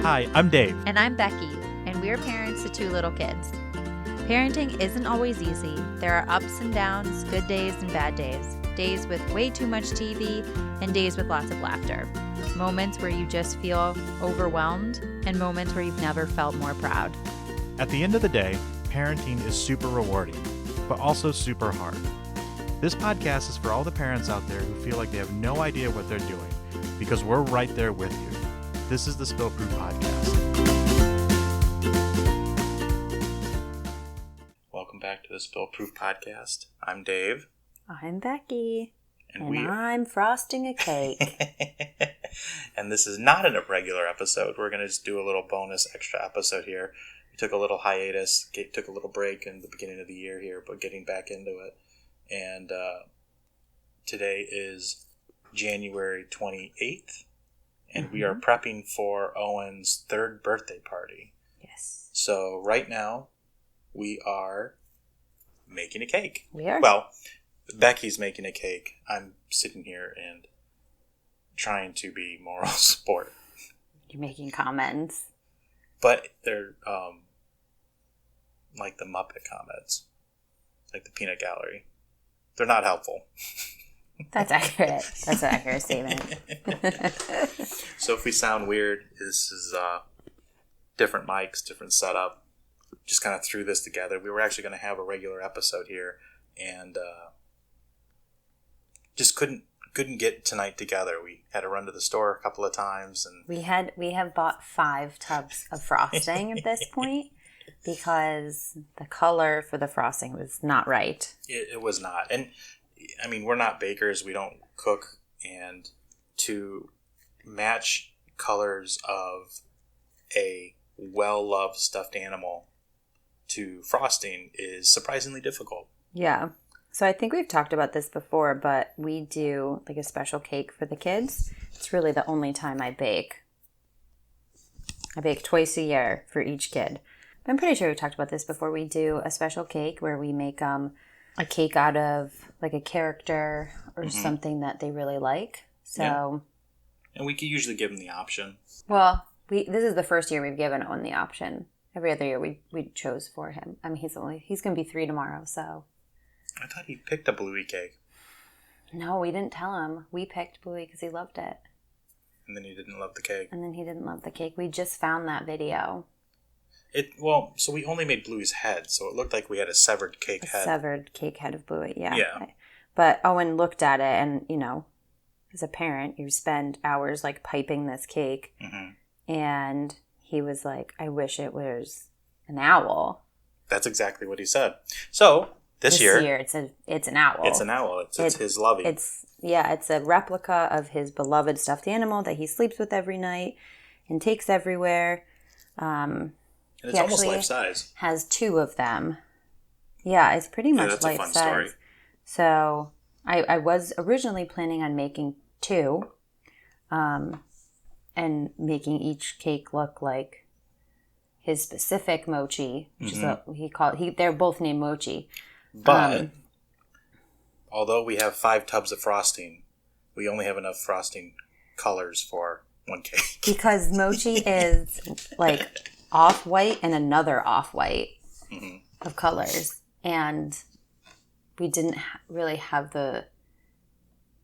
Hi, I'm Dave. And I'm Becky, and we're parents to two little kids. Parenting isn't always easy. There are ups and downs, good days and bad days, days with way too much TV, and days with lots of laughter. Moments where you just feel overwhelmed, and moments where you've never felt more proud. At the end of the day, parenting is super rewarding, but also super hard. This podcast is for all the parents out there who feel like they have no idea what they're doing, because we're right there with you. This is the Spillproof Podcast. Welcome back to the Spillproof Podcast. I'm Dave. I'm Becky. And I'm frosting a cake. And this is not a regular episode. We're going to just do a little bonus extra episode here. We took a little hiatus, took a little break in the beginning of the year here, but getting back into it. And today is January 28th, and we are prepping for Owen's third birthday party. Yes. So right now, we are making a cake. We are? Well, Becky's making a cake. I'm sitting here and trying to be moral support. You're making comments. But they're like the Muppet comments, like the peanut gallery. They're not helpful. That's accurate. That's an accurate statement. So if we sound weird, this is different mics, different setup. Just kind of threw this together. We were actually going to have a regular episode here, and just couldn't get tonight together. We had to run to the store a couple of times, and we have bought 5 tubs of frosting at this point because the color for the frosting was not right. It was not. And I mean, we're not bakers. We don't cook, and to match colors of a well-loved stuffed animal to frosting is surprisingly difficult. Yeah. So I think we've talked about this before, but we do like a special cake for the kids. It's really the only time I bake. I bake twice a year for each kid. I'm pretty sure we talked about this before. We do a special cake where we make a cake out of like a character or something that they really like. So, yeah. And we could usually give them the option. Well, this is the first year we've given Owen the option. Every other year we chose for him. I mean, he's going to be 3 tomorrow, so. I thought he picked a Bluey cake. No, we didn't tell him. We picked Bluey because he loved it. And then he didn't love the cake. We just found that video. So we only made Bluey's head, so it looked like we had a severed cake head. Severed cake head of Bluey, yeah. Yeah. But Owen looked at it, and, as a parent, you spend hours, piping this cake. Mm-hmm. And he was like, I wish it was an owl. That's exactly what he said. So, this year it's an owl. It's an owl. It's his lovey. It's a replica of his beloved stuffed animal that he sleeps with every night and takes everywhere. And it's almost life size. Has 2 of them. Yeah, it's pretty much that's life a fun size. Story. So I was originally planning on making 2, and making each cake look like his specific mochi, which is what they're both named Mochi. But although we have 5 tubs of frosting, we only have enough frosting colors for 1 cake. Because Mochi is off-white and another off-white of colors. And we didn't really have the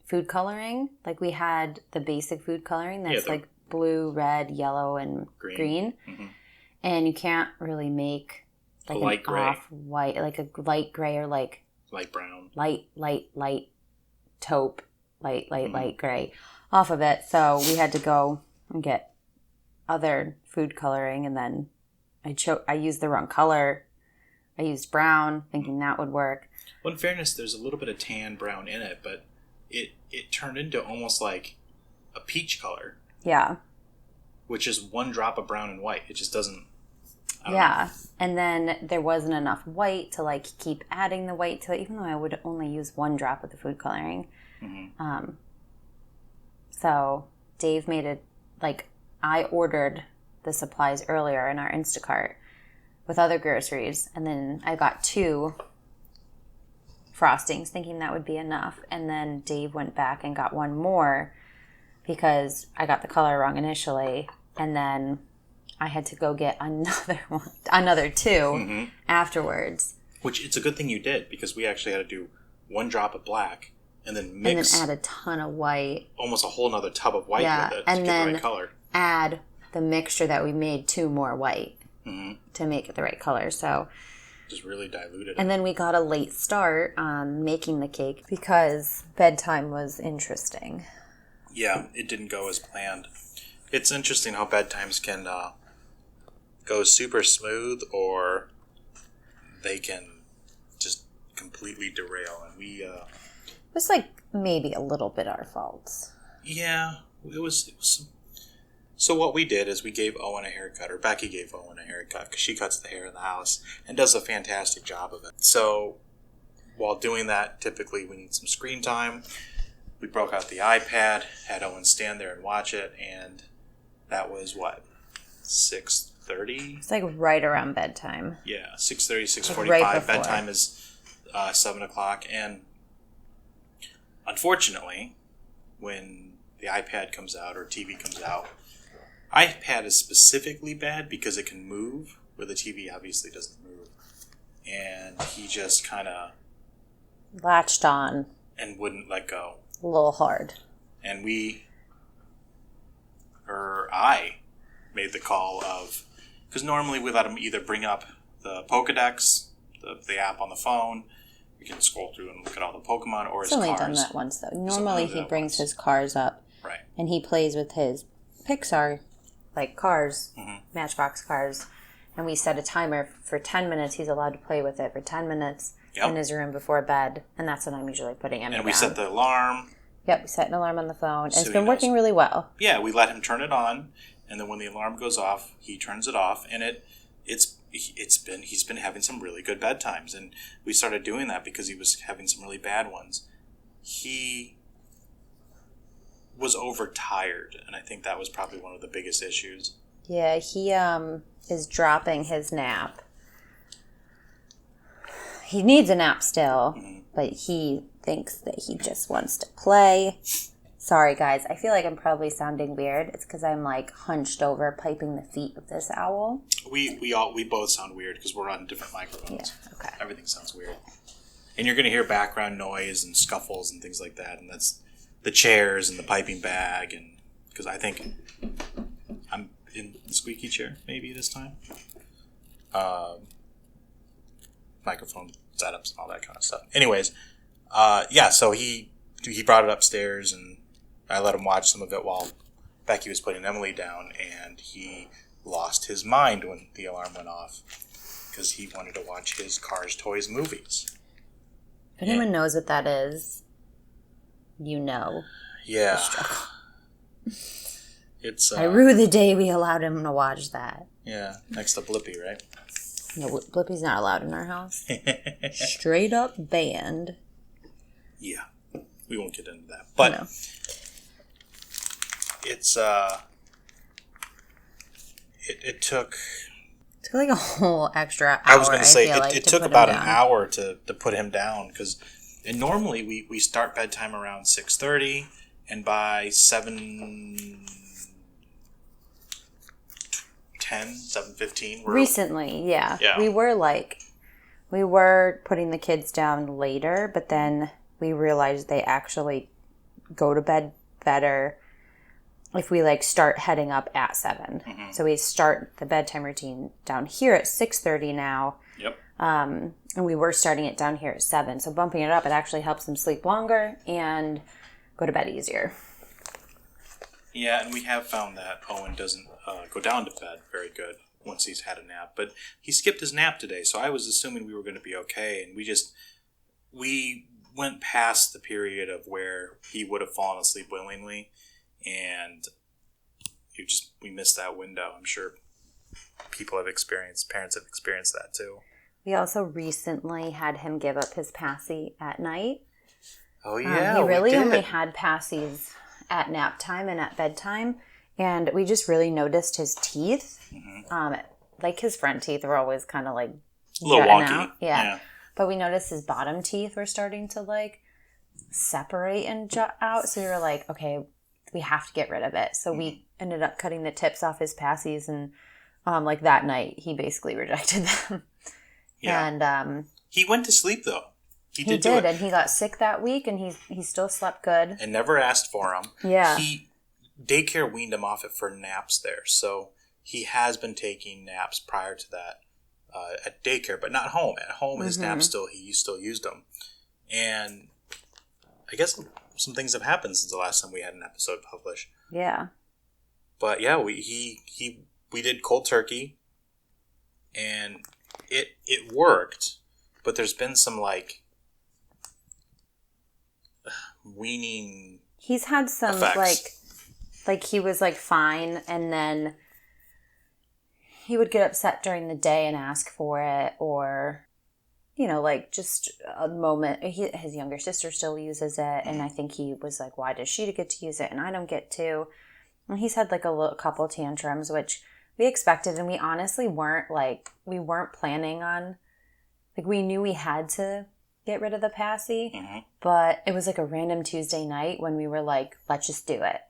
food coloring. We had the basic food coloring that's blue, red, yellow, and green. Mm-hmm. And you can't really make a light gray. Off-white, a light gray or light brown. Light taupe, light gray off of it. So we had to go and get other food coloring, and then I used the wrong color. I used brown, thinking that would work. Well, in fairness, there's a little bit of tan brown in it, but it turned into almost like a peach color. Yeah. Which is 1 drop of brown and white. It just doesn't. I don't know. And then there wasn't enough white to keep adding the white to it, even though I would only use 1 drop of the food coloring. Mm-hmm. So Dave made it I ordered the supplies earlier in our Instacart with other groceries, and then I got 2 frostings, thinking that would be enough. And then Dave went back and got one more because I got the color wrong initially. And then I had to go get another two afterwards. Which it's a good thing you did, because we actually had to do 1 drop of black and then mix. And then add a ton of white. Almost a whole nother tub of white with it to get the right color. Add the mixture that we made 2 more white to make it the right color. So just really diluted it. And then we got a late start on making the cake because bedtime was interesting. Yeah, it didn't go as planned. It's interesting how bedtimes can go super smooth, or they can just completely derail. And we... it was like maybe a little bit our fault. Yeah, it was. So what we did is we gave Owen a haircut, or Becky gave Owen a haircut, because she cuts the hair in the house and does a fantastic job of it. So while doing that, typically we need some screen time. We broke out the iPad, had Owen stand there and watch it, and that was what, 6:30? It's like right around bedtime. Yeah, 6:30, 6:45. Right bedtime is 7 o'clock, and unfortunately, when the iPad comes out or TV comes out, iPad is specifically bad because it can move, where the TV obviously doesn't move. And he just kind of... latched on. And wouldn't let go. A little hard. And I made the call of... Because normally we let him either bring up the Pokedex, the app on the phone. We can scroll through and look at all the Pokemon, or his cars. He's only done that once, though. Normally he brings his cars up. Right. And he plays with his Pixar like cars, Matchbox cars, and we set a timer for 10 minutes. He's allowed to play with it for 10 minutes in his room before bed, and that's when I'm usually putting him down. And we set the alarm. Yep, we set an alarm on the phone, and it's been working really well. Yeah, we let him turn it on, and then when the alarm goes off, he turns it off, and he's been having some really good bedtimes, and we started doing that because he was having some really bad ones. He was overtired, and I think that was probably one of the biggest issues. Yeah, he is dropping his nap. He needs a nap still, but he thinks that he just wants to play. Sorry, guys. I feel like I'm probably sounding weird. It's because I'm like hunched over, piping the feet of this owl. We both sound weird because we're on different microphones. Yeah, okay. Everything sounds weird, and you're going to hear background noise and scuffles and things like that, and that's the chairs and the piping bag, and because I think I'm in the squeaky chair maybe this time. Microphone setups and all that kind of stuff. Anyways, so he brought it upstairs, and I let him watch some of it while Becky was putting Emily down, and he lost his mind when the alarm went off because he wanted to watch his Cars Toys movies. If anyone knows what that is, you know. Yeah. The struggle. It's I rue the day we allowed him to watch that. Yeah, next to Blippi, right? No, Blippi's not allowed in our house. Straight up banned. Yeah, we won't get into that, but no. It's it took like a whole extra hour. I was going to say it took about an hour to put him down, because normally we start bedtime around 6:30, and by 7:15 recently, yeah. We were putting the kids down later, but then we realized they actually go to bed better if we start heading up at 7. Mm-hmm. So we start the bedtime routine down here at 6:30 now. Yep. And we were starting it down here at 7. So bumping it up, it actually helps them sleep longer and go to bed easier. Yeah, and we have found that Owen doesn't go down to bed very good once he's had a nap. But he skipped his nap today, so I was assuming we were going to be okay. And we went past the period of where he would have fallen asleep willingly. And we missed that window. I'm sure parents have experienced that too. We also recently had him give up his passy at night. Oh yeah, he really only had passies at nap time and at bedtime, and we just really noticed his teeth. Mm-hmm. His front teeth were always kind of a little wonky. Out. Yeah, but we noticed his bottom teeth were starting to separate and jut out. So we were like, okay, we have to get rid of it. So we ended up cutting the tips off his passies and Like that night, he basically rejected them. Yeah. And he went to sleep though. He did, and he got sick that week, and he still slept good. And never asked for them. Yeah. Daycare weaned him off it for naps there, so he has been taking naps prior to that at daycare, but not home. At home, his naps he still used them. And I guess some things have happened since the last time we had an episode published. Yeah. But yeah, we did cold turkey, and it worked, but there's been some like weaning. He's had some effects. like he was like fine, and then he would get upset during the day and ask for it, or like just a moment. His younger sister still uses it, and I think he was like, "Why does she get to use it and I don't get to?" And he's had like a couple tantrums, which we expected, and we honestly weren't planning on. Like, we knew we had to get rid of the passy, but it was like a random Tuesday night when we were like, let's just do it.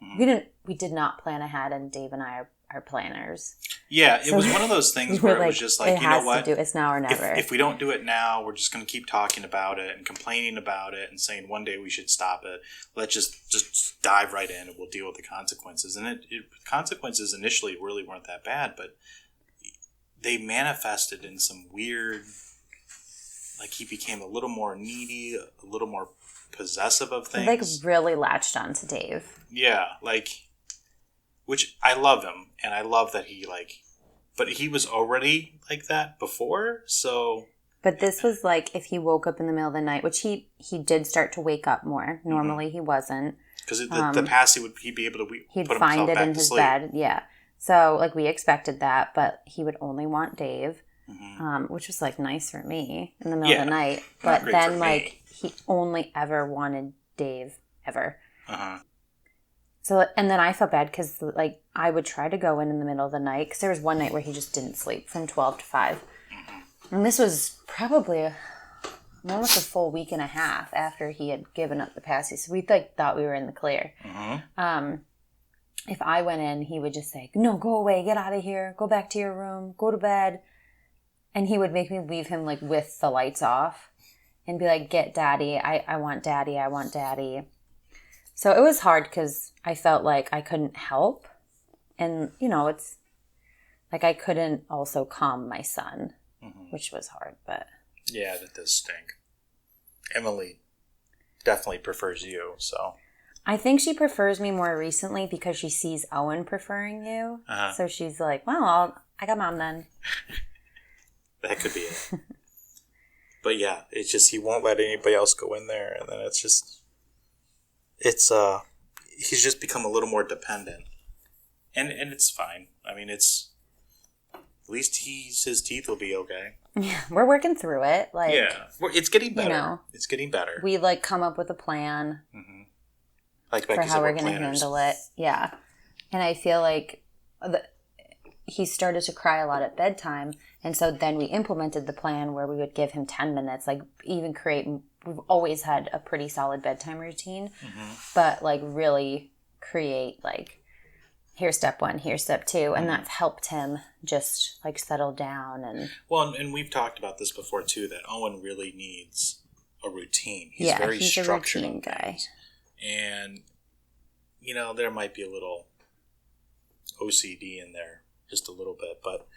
We did not plan ahead, and Dave and I are planners. Yeah, it was one of those things where it was just like, you know what? It's now or never. If we don't do it now, we're just going to keep talking about it and complaining about it and saying one day we should stop it. Let's just dive right in and we'll deal with the consequences. And consequences initially really weren't that bad, but they manifested in some weird, like he became a little more needy, a little more possessive of things. Like really latched on to Dave. Yeah, which I love him, and I love that but he was already like that before, so. But this was like if he woke up in the middle of the night, which he did start to wake up more. Normally he wasn't. Because the passy he'd be able to he'd put find himself it back in to his sleep. bed, yeah. So like we expected that, but he would only want Dave, which was like nice for me in the middle of the night. But then like he only ever wanted Dave ever. So, and then I felt bad because, like, I would try to go in the middle of the night because there was one night where he just didn't sleep from 12 to 5. And this was probably almost a full week and a half after he had given up the passy. So we, thought we were in the clear. If I went in, he would just say, no, go away, get out of here, go back to your room, go to bed. And he would make me leave him, like, with the lights off and be like, get daddy, I want daddy, I want daddy. So it was hard because I felt like I couldn't help. And, it's like I couldn't also calm my son, which was hard. But yeah, that does stink. Emily definitely prefers you, so. I think she prefers me more recently because she sees Owen preferring you. So she's like, well, I got mom then. That could be it. But yeah, it's just he won't let anybody else go in there. And then it's just... he's just become a little more dependent, and it's fine. I mean, at least his teeth will be okay. Yeah, we're working through it. Like, yeah, it's getting better. It's getting better. We come up with a plan, like for how we're going to handle it. Yeah, and I feel like he started to cry a lot at bedtime, and so then we implemented the plan where we would give him 10 minutes, like even we've always had a pretty solid bedtime routine, but like really create like, here's step 1, here's step 2, and that's helped him just like settle down. And we've talked about this before too, that Owen really needs a routine. He's very structured. A routine guy. And, there might be a little OCD in there, just a little bit, but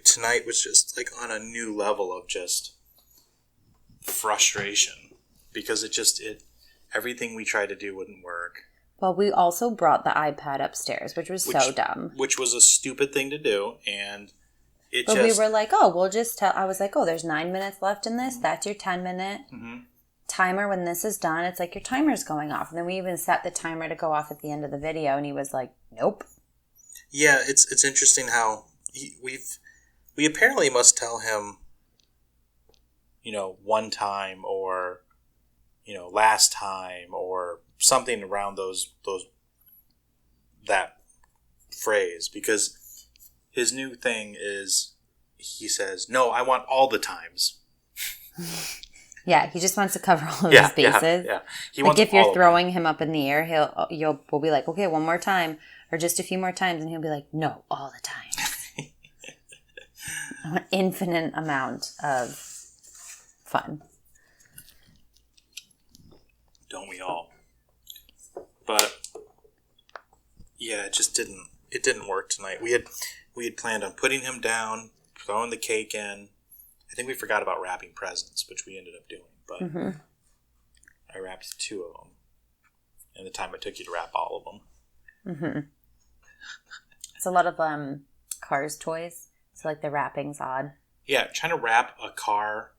tonight was just like on a new level of just frustration because everything we tried to do wouldn't work. Well, we also brought the iPad upstairs, which was so dumb. Which was a stupid thing to do, and we were like, oh, we'll just tell. I was like, oh, there's 9 minutes left in this. That's your 10-minute timer. When this is done, it's like your timer's going off. And then we even set the timer to go off at the end of the video, and he was like, nope. Yeah, it's interesting how we apparently must tell him, one time or, last time or something around that phrase, because his new thing is he says, no, I want all the times. Yeah, he just wants to cover all of his bases. Yeah. He wants if you're throwing him up in the air, we'll be like, okay, one more time. or just a few more times, and he'll be like, no, all the time. I want infinite amount of fun. Don't we all? But yeah, it just didn't work tonight. We had planned on putting him down, throwing the cake in. I think we forgot about wrapping presents, which we ended up doing. But I wrapped 2 of them, and the time it took you to wrap all of them. Mm-hmm. It's a lot of Cars toys, so like the wrapping's odd. Yeah, trying to wrap a car,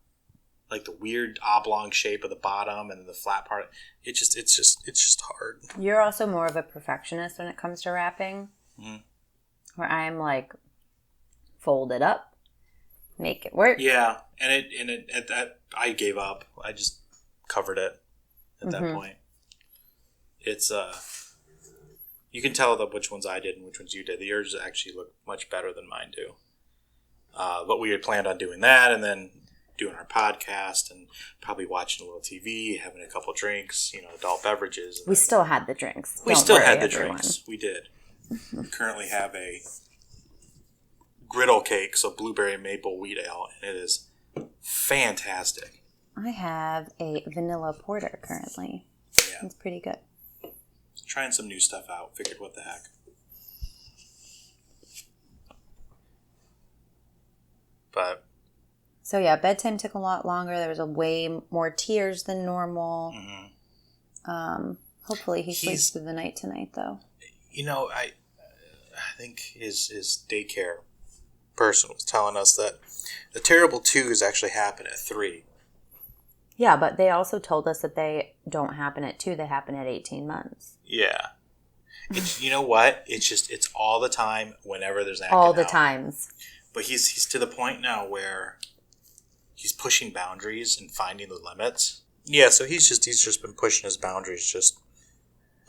like the weird oblong shape of the bottom and the flat part. It's just hard. You're also more of a perfectionist when it comes to wrapping, where I'm like, fold it up, make it work. Yeah, and I gave up. I just covered it at that point. It's you can tell which ones I did and which ones you did. Yours actually look much better than mine do. But we had planned on doing that, and then doing our podcast, and probably watching a little TV, having a couple drinks, adult beverages. We still had the drinks. We still had the drinks. We did. We currently have a griddle cake, so blueberry maple wheat ale, and it is fantastic. I have a vanilla porter currently. Yeah. It's pretty good. Trying some new stuff out. Figured what the heck. But so yeah, bedtime took a lot longer. There was a way more tears than normal. Hopefully he sleeps through the night tonight, though. I think his daycare person was telling us that the terrible twos actually happen at 3. Yeah, but they also told us that they don't happen at 2; they happen at 18 months. Yeah. It's, you know what? It's all the time whenever there's acting all the out. Times. But he's to the point now where he's pushing boundaries and finding the limits. Yeah, so he's just been pushing his boundaries just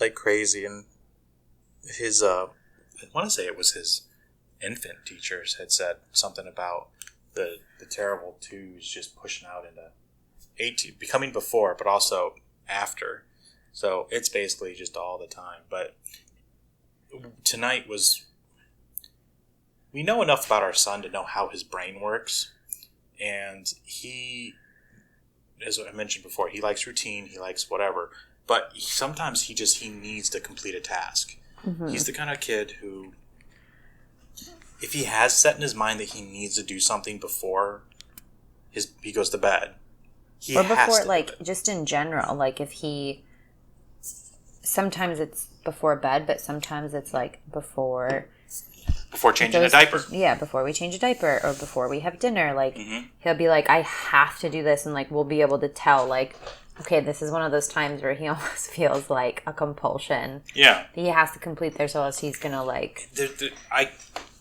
like crazy. And his I want to say it was his infant teachers had said something about the terrible twos just pushing out into 18, becoming before, but also after. So it's basically just all the time. But tonight we know enough about our son to know how his brain works. And he, as I mentioned before, he likes routine, he likes whatever. But sometimes he needs to complete a task. He's the kind of kid who, if he has set in his mind that he needs to do something before he goes to bed, or before, like, just in general, like if he, sometimes it's before bed, but sometimes it's like before changing a diaper. Yeah, before we change a diaper or before we have dinner. Like, he'll be like, I have to do this. And, like, we'll be able to tell, like, okay, this is one of those times where he almost feels like a compulsion. Yeah. He has to complete this or else he's going to, like,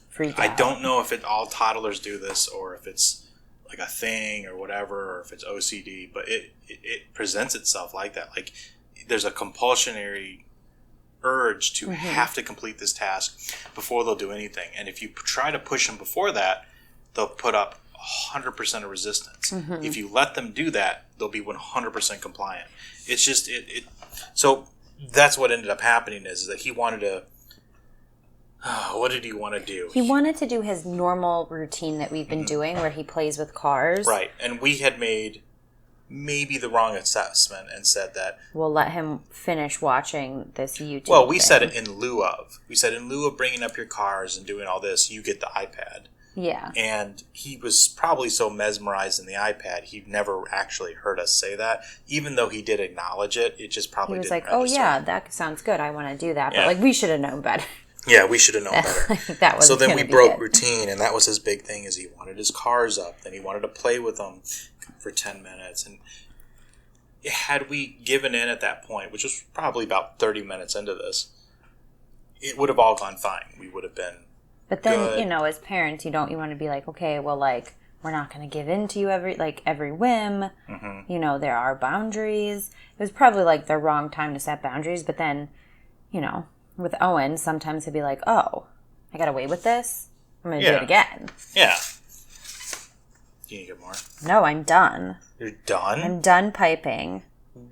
freak out. I don't know if all toddlers do this or if it's, like, a thing or whatever, or if it's OCD. But it presents itself like that. Like, there's a compulsionary urge to have to complete this task before they'll do anything. And if you try to push them before that, they'll put up 100% of resistance. If you let them do that, they'll be 100% compliant. It's just so that's what ended up happening is that he wanted to what did he want to do? He wanted to do his normal routine that we've been doing where he plays with cars. Right. And we had made maybe the wrong assessment and said that we'll let him finish watching this YouTube. Well, we said it in lieu of. We said in lieu of bringing up your cars and doing all this, you get the iPad. Yeah. And he was probably so mesmerized in the iPad, he never actually heard us say that. Even though he did acknowledge it, it just probably didn't register. He was like, oh yeah, that sounds good. I want to do that. But like, we should have known better. Yeah, we should have known better. That was so then we broke routine, and that was his big thing, is he wanted his cars up. Then he wanted to play with them for 10 minutes. And had we given in at that point, which was probably about 30 minutes into this, it would have all gone fine. We would have been But then, good. As parents, you want to be like, okay, well, like, we're not going to give in to you every whim. There are boundaries. It was probably, like, the wrong time to set boundaries. But then, with Owen, sometimes he'd be like, oh, I got away with this? I'm going to do it again. Yeah. You need to get more? No, I'm done. You're done? I'm done piping.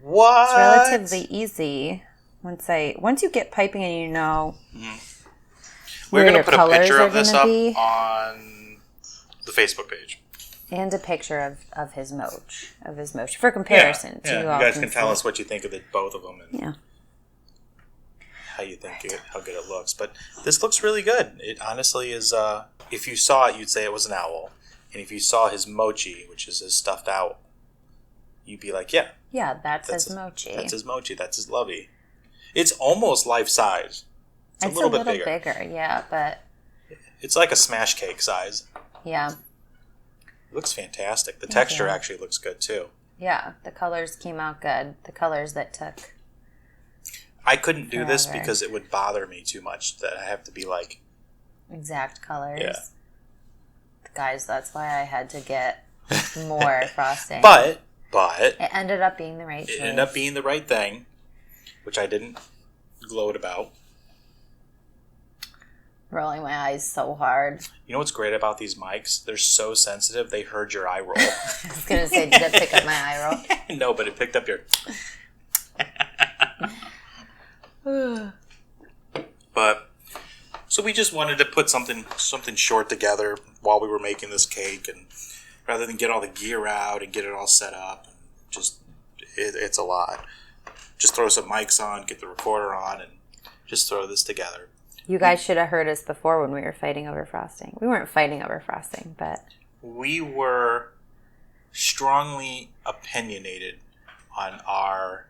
What? It's relatively easy. Once you get piping and We're Where going to your put a picture colors of this are up gonna be. on the Facebook page. And a picture of his moach, for comparison. Yeah, So you guys can tell us what you think of both of them and how you think how good it looks. But this looks really good. It honestly is. If you saw it, you'd say it was an owl, and if you saw his mochi, which is his stuffed owl, you'd be like, yeah, that's his mochi. That's his mochi. That's his lovey. It's almost life size. It's a little bit bigger. Yeah, but it's like a smash cake size. Yeah. It looks fantastic. The texture actually looks good too. Yeah, the colors came out good. The colors that took. I couldn't do this because it would bother me too much that I have to be like exact colors. Yeah. Guys, that's why I had to get more frosting. But it ended up being the right choice. It ended up being the right thing, which I didn't gloat about. Rolling my eyes so hard. You know what's great about these mics? They're so sensitive, they heard your eye roll. I was going to say, did it pick up my eye roll? No, but it picked up your... But, so we just wanted to put something short together while we were making this cake, and rather than get all the gear out and get it all set up, and just, it's a lot. Just throw some mics on, get the recorder on, and just throw this together. You guys should have heard us before when we were fighting over frosting. We weren't fighting over frosting, but... We were strongly opinionated on our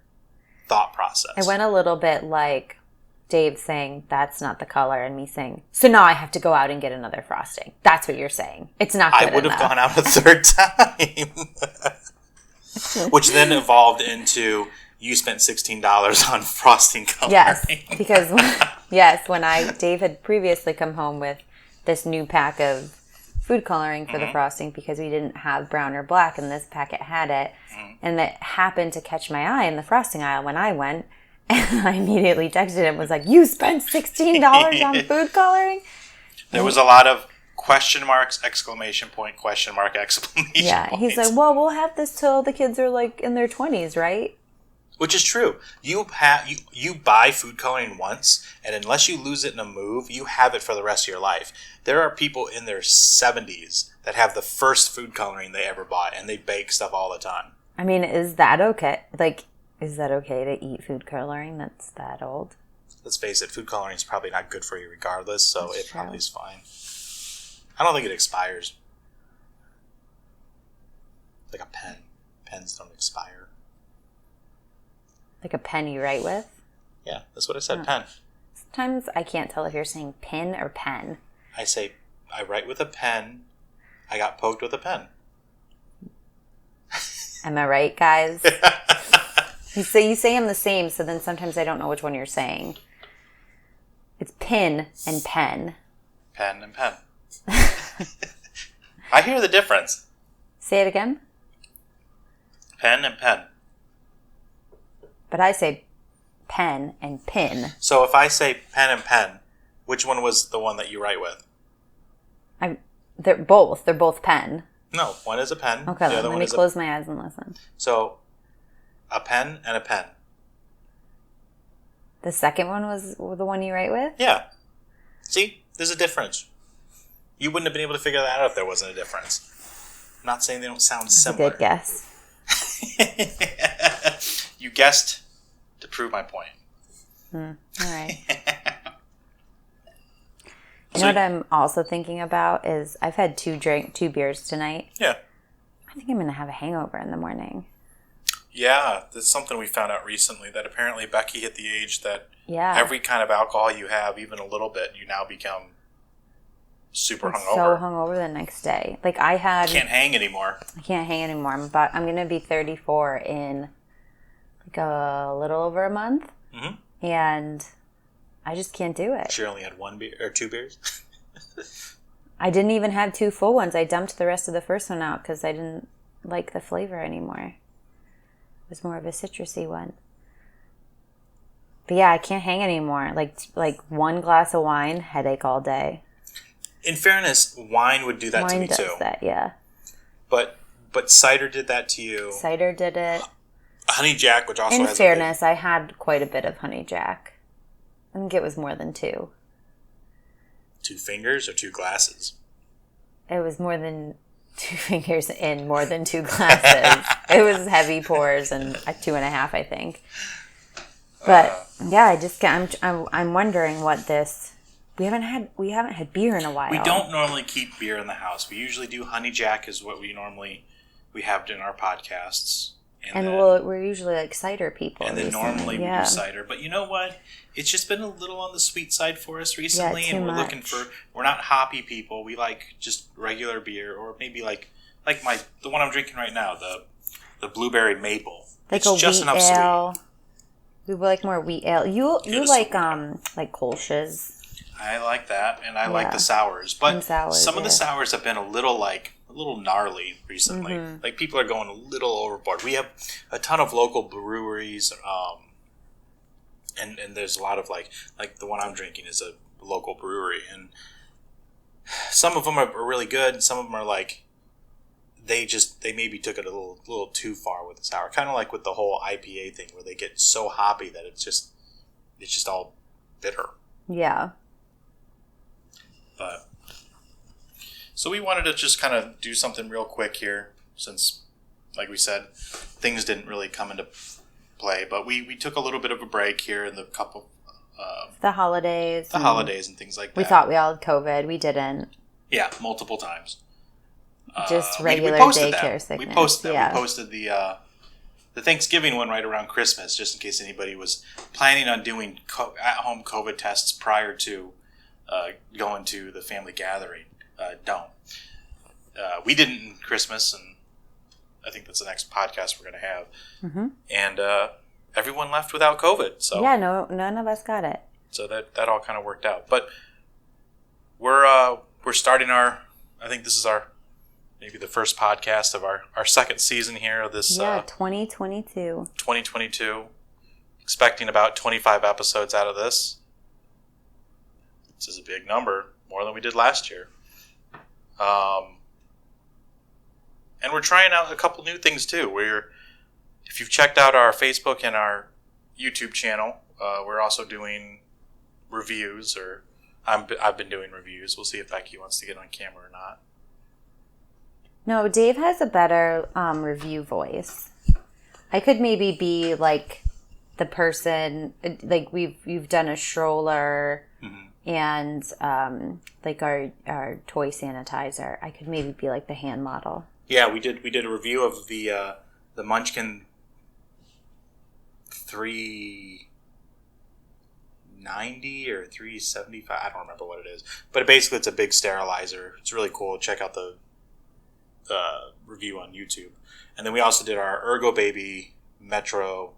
thought process. I went a little bit like Dave saying, that's not the color, and me saying, so now I have to go out and get another frosting. That's what you're saying. It's not good enough. I would have gone out a third time. Which then evolved into... You spent $16 on frosting coloring. Yes, because when Dave had previously come home with this new pack of food coloring for the frosting because we didn't have brown or black, and this packet had it, and that happened to catch my eye in the frosting aisle when I went, and I immediately texted him and was like, "You spent $16 on food coloring?" There was a lot of question marks, exclamation point, question mark, exclamation point. Yeah, he's like, "Well, we'll have this till the kids are like in their 20s, right?" Which is true. You buy food coloring once, and unless you lose it in a move, you have it for the rest of your life. There are people in their 70s that have the first food coloring they ever bought, and they bake stuff all the time. I mean, is that okay? Like, is that okay to eat food coloring that's that old? Let's face it, food coloring is probably not good for you regardless, so it probably is fine. I don't think it expires. Like a pen. Pens don't expire. Like a pen you write with? Yeah, that's what I said, pen. Sometimes I can't tell if you're saying pin or pen. I say, I write with a pen. I got poked with a pen. Am I right, guys? You say them the same, so then sometimes I don't know which one you're saying. It's pin and pen. Pen and pen. I hear the difference. Say it again. Pen and pen. But I say pen and pin. So if I say pen and pen, which one was the one that you write with? They're both. They're both pen. No, one is a pen. Okay, let me close my eyes and listen. So, a pen and a pen. The second one was the one you write with? Yeah. See, there's a difference. You wouldn't have been able to figure that out if there wasn't a difference. I'm not saying they don't sound similar. Good guess. You guessed to prove my point. All right. You know what I'm also thinking about is I've had two beers tonight. Yeah. I think I'm going to have a hangover in the morning. Yeah, that's something we found out recently, that apparently Becky hit the age that every kind of alcohol you have, even a little bit, you now become super hungover. So hungover the next day. Like I can't hang anymore. I can't hang anymore. I'm going to be 34 in like a little over a month. Mm-hmm. And I just can't do it. She only had one beer or two beers? I didn't even have two full ones. I dumped the rest of the first one out because I didn't like the flavor anymore. It was more of a citrusy one. But yeah, I can't hang anymore. Like one glass of wine, headache all day. In fairness, wine would do that to me too. Wine does that, yeah. But cider did that to you. Cider did it. Honey Jack, which also has... In fairness, I had quite a bit of Honey Jack. I think it was more than 2. 2 fingers or 2 glasses? It was more than 2 fingers in more than 2 glasses. It was heavy pours and 2.5, I think. But yeah, I'm wondering what this. We haven't had beer in a while. We don't normally keep beer in the house. We usually do Honey Jack is what we have in our podcasts. And we're usually like cider people. And then normally we do cider. But you know what? It's just been a little on the sweet side for us recently. Yeah, and we're not hoppy people. We like just regular beer, or maybe like the one I'm drinking right now, the blueberry maple. Like it's a just wheat enough ale. sweet. We like more wheat ale. You like Kolsch's. I like that, and I like the sours. But some of the yeah. sours have been a little gnarly recently. Mm-hmm. Like, people are going a little overboard. We have a ton of local breweries, and there's a lot of like the one I'm drinking is a local brewery, and some of them are really good, and some of them are like they maybe took it a little too far with the sour. Kind of like with the whole IPA thing, where they get so hoppy that it's just all bitter. Yeah. But so we wanted to just kind of do something real quick here, since, like we said, things didn't really come into play. But we took a little bit of a break here in the couple the holidays. And things like that. We thought we all had COVID. We didn't. Yeah, multiple times. Just regular daycare sickness. We posted that. Yeah. We posted the Thanksgiving one right around Christmas, just in case anybody was planning on doing at-home COVID tests prior to going to the family gathering. Don't. We didn't in Christmas, and I think that's the next podcast we're going to have. Mm-hmm. And everyone left without COVID. So yeah, none of us got it. So that all kind of worked out. But we're starting I think this is maybe the first podcast of our second season here of this. 2022. 2022. Expecting about 25 episodes out of this. This is a big number, more than we did last year. And we're trying out a couple new things too. If you've checked out our Facebook and our YouTube channel, we're also doing reviews, or I've been doing reviews. We'll see if Becky wants to get on camera or not. No, Dave has a better review voice. I could maybe be like the person, like you've done a stroller. Mm-hmm. And like our toy sanitizer, I could maybe be like the hand model. Yeah, we did a review of the Munchkin 390 or 375. I don't remember what it is, but basically it's a big sterilizer. It's really cool. Check out the review on YouTube. And then we also did our Ergo Baby Metro.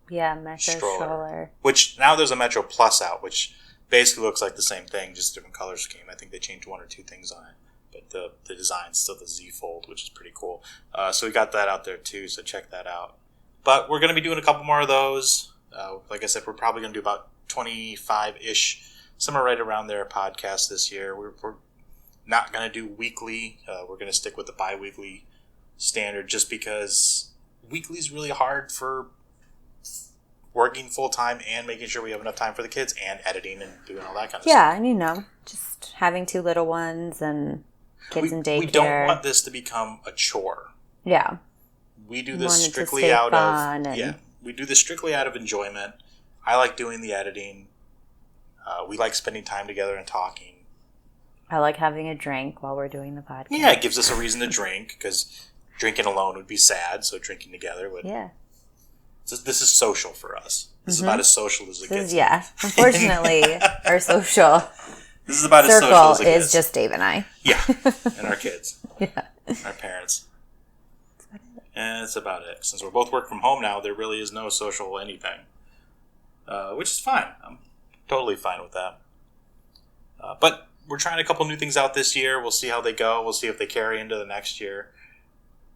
Yeah, Metro stroller. Which now there's a Metro Plus out, which basically looks like the same thing, just a different color scheme. I think they changed 1 or 2 things on it. But the design's still the Z Fold, which is pretty cool. So we got that out there too, so check that out. But we're going to be doing a couple more of those. Like I said, we're probably going to do about 25-ish, somewhere right around there, podcasts this year. We're not going to do weekly. We're going to stick with the bi-weekly standard, just because weekly is really hard for working full-time and making sure we have enough time for the kids and editing and doing all that kind of stuff. Yeah, and just having 2 little ones and kids in daycare. We don't want this to become a chore. Yeah. We do this strictly out of we do this strictly out of enjoyment. I like doing the editing. We like spending time together and talking. I like having a drink while we're doing the podcast. Yeah, it gives us a reason to drink, because drinking alone would be sad, so drinking together would. Yeah. This is social for us. This is about as social as it gets. Yeah. Unfortunately, our social this is about as social as it gets. Is just Dave and I. Yeah. And our kids. Yeah. Our parents. And that's about it. Since we're both work from home now, there really is no social anything. Which is fine. I'm totally fine with that. But we're trying a couple new things out this year. We'll see how they go. We'll see if they carry into the next year.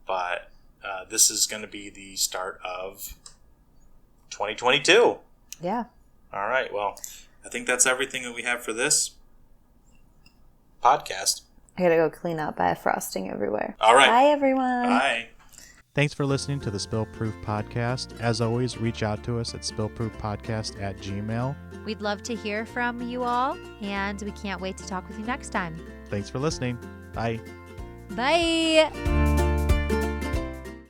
But this is going to be the start of 2022. Yeah. All right. Well, I think that's everything that we have for this podcast. I gotta go clean up. I have frosting everywhere. All right. Bye, everyone. Bye. Thanks for listening to the Spillproof Podcast. As always, reach out to us at spillproofpodcast@gmail.com. We'd love to hear from you all, and we can't wait to talk with you next time. Thanks for listening. Bye. Bye.